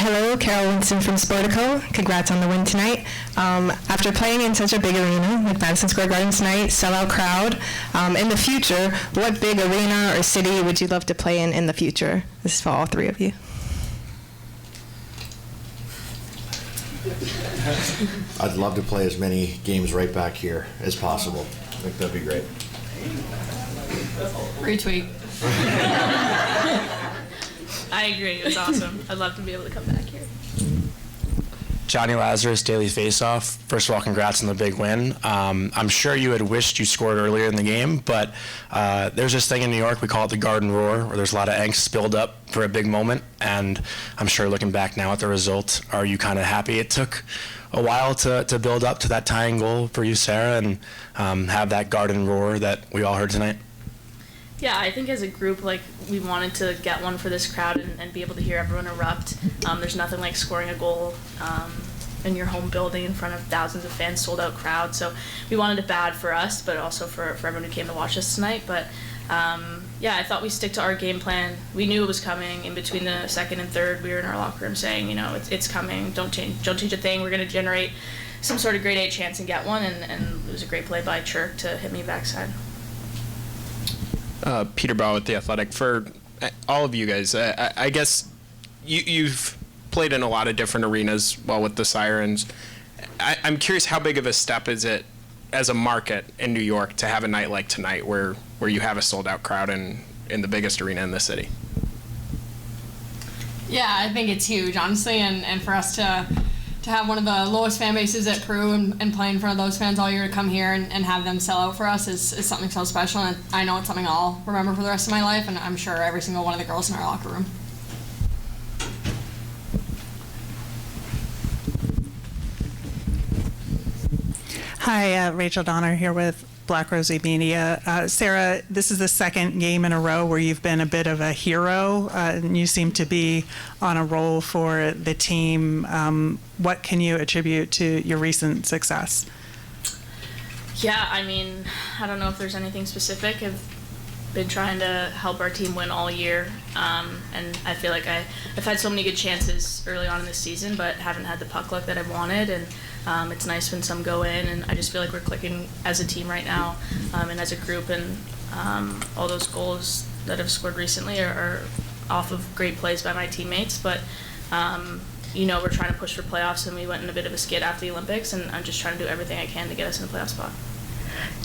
Hello, Carol Winston from Sportico. Congrats on the win tonight. After playing in such a big arena like Madison Square Garden tonight, sellout crowd, in the future, what big arena or city would you love to play in the future? This is for all three of you. I'd love to play as many games right back here as possible. I think that'd be great. Retweet. I agree. It was awesome. I'd love to be able to come back here. Johnny Lazarus, Daily Faceoff. First of all, congrats on the big win. I'm sure you had wished you scored earlier in the game, but there's this thing in New York, we call it the Garden Roar, where there's a lot of angst spilled up for a big moment, and I'm sure looking back now at the result, are you kind of happy it took a while to build up to that tying goal for you, Sarah, and have that Garden Roar that we all heard tonight? Yeah, I think as a group, like, we wanted to get one for this crowd and be able to hear everyone erupt. There's nothing like scoring a goal in your home building in front of thousands of fans, sold out crowd. So we wanted it bad for us, but also for everyone who came to watch us tonight. But yeah, I thought we stick to our game plan. We knew it was coming. In between the second and third, we were in our locker room saying, you know, it's coming. Don't change a thing. We're going to generate some sort of grade 8 chance and get one. And it was a great play by Chirk to hit me backside. Peter Brown with The Athletic. For all of you guys, I guess you've played in a lot of different arenas with the Sirens. I'm curious, how big of a step is it as a market in New York to have a night like tonight where you have a sold-out crowd in the biggest arena in the city? Yeah, I think it's huge, honestly, and for us to have one of the lowest fan bases at Peru and play in front of those fans all year, to come here and have them sell out for us is something so special, and I know it's something I'll remember for the rest of my life, and I'm sure every single one of the girls in our locker room. Hi, Rachel Donner here with Black Rosie Media. Sarah, this is the second game in a row where you've been a bit of a hero, and you seem to be on a roll for the team. What can you attribute to your recent success? Yeah, I mean, I don't know if there's anything specific. I've been trying to help our team win all year, and I feel like I've had so many good chances early on in this season, but haven't had the puck luck that I wanted, and it's nice when some go in, and I just feel like we're clicking as a team right now, and as a group, and all those goals that I've scored recently are off of great plays by my teammates, but you know, we're trying to push for playoffs, and we went in a bit of a skid after the Olympics, and I'm just trying to do everything I can to get us in a playoff spot.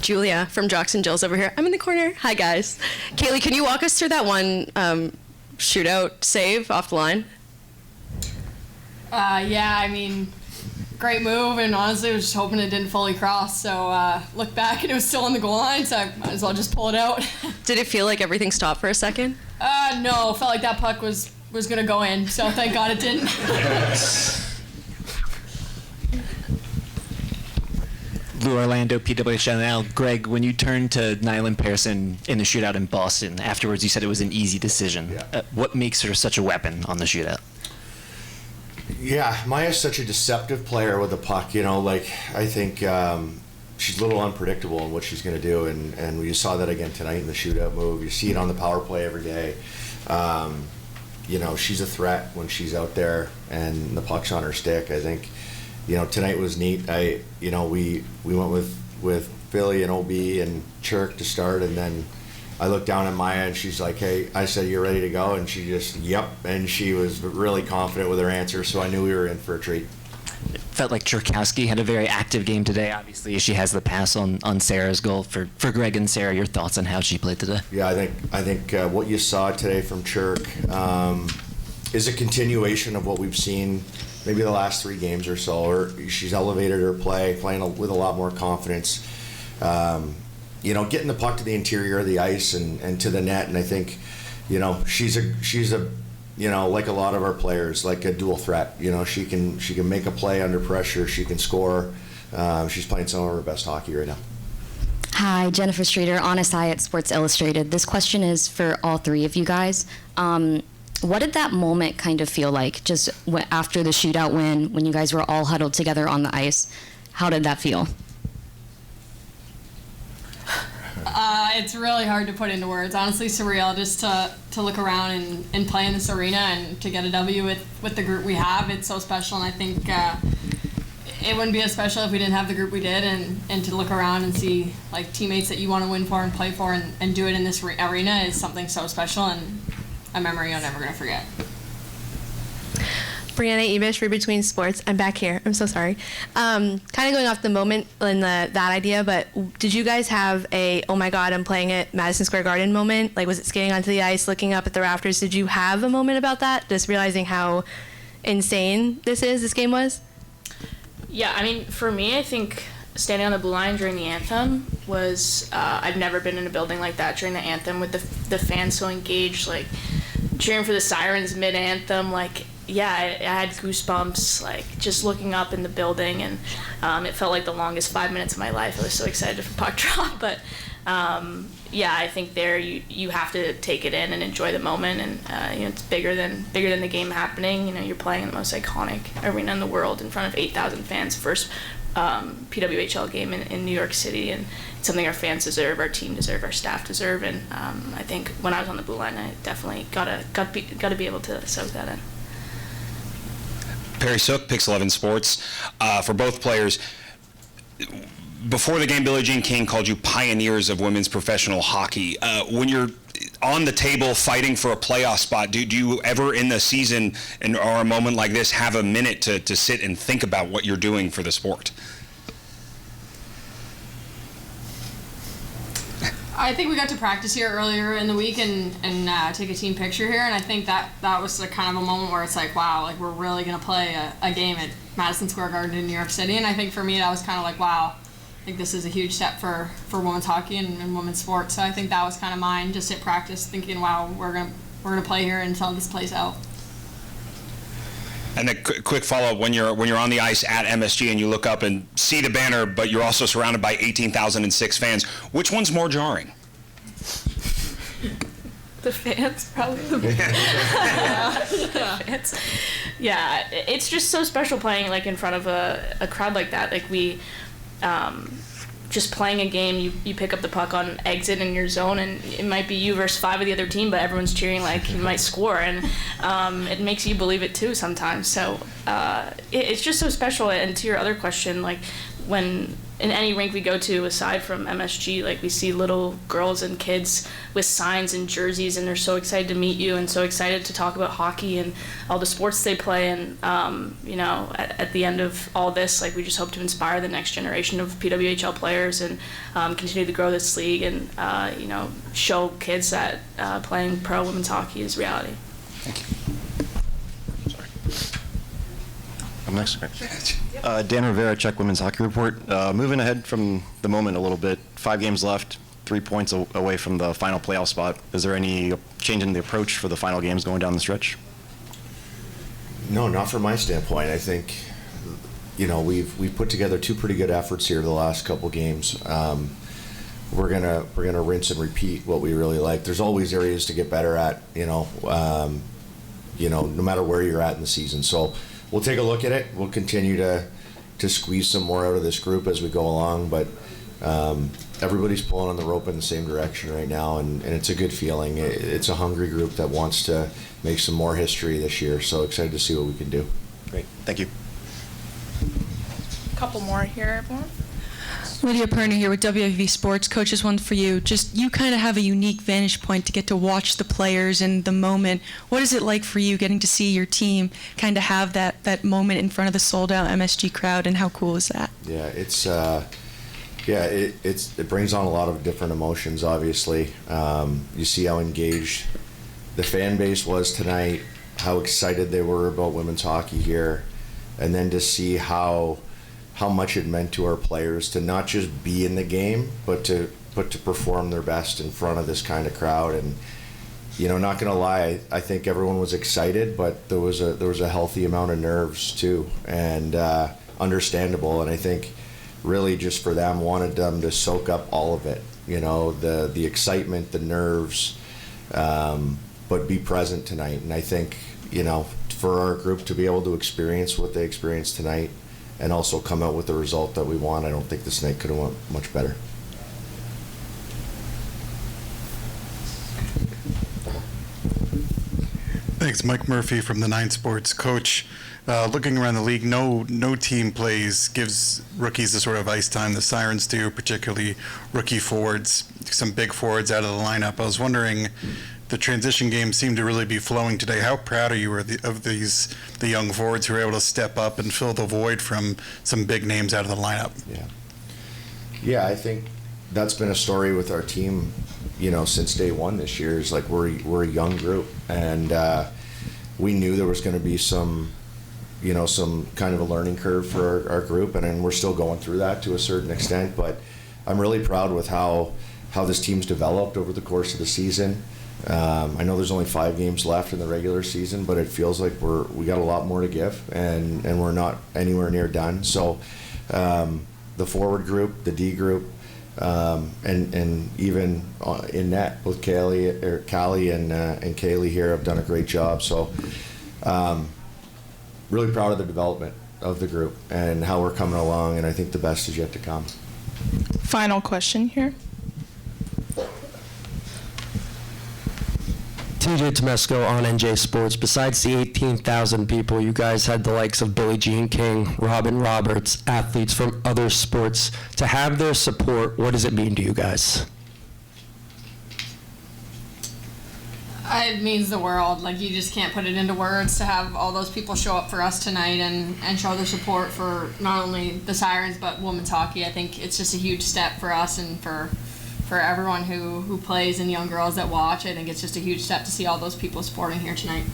Julia from Jocks and Jills over here. I'm in the corner. Hi, guys. Kaylee, can you walk us through that one shootout save off the line? Yeah, I mean, great move, and honestly, I was just hoping it didn't fully cross, so looked back, and it was still on the goal line, so I might as well just pull it out. Did it feel like everything stopped for a second? No, felt like that puck was going to go in, so thank God it didn't. Lou Orlando, PWHNL. Greg, when you turned to Nyland Pearson in the shootout in Boston, afterwards you said it was an easy decision. Yeah. What makes her such a weapon on the shootout? Yeah, Maya's such a deceptive player with the puck. You know, like, I think she's a little unpredictable in what she's going to do, and you saw that again tonight in the shootout move. You see it on the power play every day. You know, she's a threat when she's out there and the puck's on her stick. I think, you know, tonight was neat. We went with Philly and OB and Chirk to start, and then I looked down at Maya and she's like, hey, I said, you're ready to go? And she just, yep. And she was really confident with her answer, so I knew we were in for a treat. It felt like Cherkowski had a very active game today. Obviously, she has the pass on Sarah's goal. For Greg and Sarah, your thoughts on how she played today? Yeah, I think what you saw today from Chirk is a continuation of what we've seen maybe the last 3 games or so. She's elevated her play, playing with a lot more confidence. You know, getting the puck to the interior of the ice and to the net, and I think, you know, she's a you know, like a lot of our players, like a dual threat. You know, she can make a play under pressure. She can score. She's playing some of her best hockey right now. Hi, Jennifer Streeter, Honest Eye at Sports Illustrated. This question is for all 3 of you guys. What did that moment kind of feel like, just after the shootout win, when you guys were all huddled together on the ice? How did that feel? It's really hard to put into words. Honestly, surreal just to look around and play in this arena and to get a W with the group we have. It's so special, and I think it wouldn't be as special if we didn't have the group we did. And to look around and see like teammates that you want to win for and play for and do it in this arena is something so special and a memory I'm never going to forget. Brianna Ebish, Read Between Sports. I'm back here. I'm so sorry. Kind of going off the moment and that idea, but did you guys have a, oh my God, I'm playing at Madison Square Garden moment? Like, was it skating onto the ice, looking up at the rafters? Did you have a moment about that? Just realizing how insane this game was? Yeah, I mean, for me, I think standing on the blue line during the anthem was, I've never been in a building like that during the anthem with the fans so engaged, like cheering for the Sirens mid-anthem, like, yeah, I had goosebumps, like, just looking up in the building, and it felt like the longest 5 minutes of my life. I was so excited for puck drop, but, yeah, I think there you have to take it in and enjoy the moment, and, it's bigger than the game happening. You're playing in the most iconic arena in the world in front of 8,000 fans, first PWHL game in New York City, and it's something our fans deserve, our team deserve, our staff deserve, and I think when I was on the blue line, I definitely got to be able to soak that in. Perry Sook, Pix 11 Sports. For both players, before the game, Billie Jean King called you pioneers of women's professional hockey. When you're on the table fighting for a playoff spot, do you ever in the season or a moment like this have a minute to sit and think about what you're doing for the sport? I think we got to practice here earlier in the week and take a team picture here, and I think that was a kind of a moment where it's like, wow, like we're really going to play a game at Madison Square Garden in New York City, and I think for me that was kind of like, wow, I think this is a huge step for women's hockey and women's sports. So I think that was kind of mine, just at practice, thinking, wow, we're gonna play here until this plays out. And a quick follow-up, when you're on the ice at MSG and you look up and see the banner, but you're also surrounded by 18,006 fans, which one's more jarring? The fans, probably. The fans. Yeah, it's just so special playing like in front of a crowd like that. Like we, just playing a game, you pick up the puck on exit in your zone, and it might be you versus 5 of the other team, but everyone's cheering like you might score, and it makes you believe it too sometimes. So it's just so special. And to your other question, like when in any rink we go to aside from MSG, like we see little girls and kids with signs and jerseys, and they're so excited to meet you and so excited to talk about hockey and all the sports they play. And at the end of all this, like we just hope to inspire the next generation of PWHL players and continue to grow this league and show kids that playing pro women's hockey is reality. Thank you. Sorry. I'm next. Dan Rivera, Czech Women's Hockey Report. Moving ahead from the moment a little bit, 5 games left, 3 points away from the final playoff spot. Is there any change in the approach for the final games going down the stretch? No, not from my standpoint. I think, we've put together 2 pretty good efforts here the last couple games. We're gonna rinse and repeat what we really like. There's always areas to get better at, no matter where you're at in the season. So we'll take a look at it. We'll continue to squeeze some more out of this group as we go along, but everybody's pulling on the rope in the same direction right now, and it's a good feeling. It's a hungry group that wants to make some more history this year, so excited to see what we can do. Great, thank you. A couple more here, everyone. Lydia Perner here with WFV Sports. Coach, this one for you. Just you kind of have a unique vantage point to get to watch the players and the moment. What is it like for you getting to see your team kind of have that moment in front of the sold-out MSG crowd, and how cool is that? Yeah, it brings on a lot of different emotions, obviously. You see how engaged the fan base was tonight, how excited they were about women's hockey here, and then to see how much it meant to our players to not just be in the game, but to perform their best in front of this kind of crowd. And not gonna lie, I think everyone was excited, but there was a healthy amount of nerves too, and understandable. And I think really just for them, wanted them to soak up all of it. The excitement, the nerves, but be present tonight. And I think for our group to be able to experience what they experienced tonight, and also come out with the result that we want, I don't think this night could have went much better. Thanks. Mike Murphy from the Nine Sports. Coach, looking around the league, no team gives rookies the sort of ice time the Sirens do, particularly rookie forwards, some big forwards out of the lineup. I was wondering, the transition game seemed to really be flowing today. How proud are you of the young forwards who are able to step up and fill the void from some big names out of the lineup? Yeah, I think that's been a story with our team, since day one this year. Is like we're a young group, and we knew there was going to be some kind of a learning curve for our group, and we're still going through that to a certain extent. But I'm really proud with how this team's developed over the course of the season. I know there's only 5 games left in the regular season, but it feels like we got a lot more to give, and we're not anywhere near done. So the forward group, the D group, and even in net, both Callie and Kaylee here have done a great job. So really proud of the development of the group and how we're coming along, and I think the best is yet to come. Final question here. TJ Tomesco on NJ Sports. Besides the 18,000 people, you guys had the likes of Billie Jean King, Robin Roberts, athletes from other sports. To have their support, what does it mean to you guys? It means the world. Like, you just can't put it into words to have all those people show up for us tonight and show their support for not only the Sirens but women's hockey. I think it's just a huge step for us and for everyone who plays and young girls that watch. I think it's just a huge step to see all those people supporting here tonight.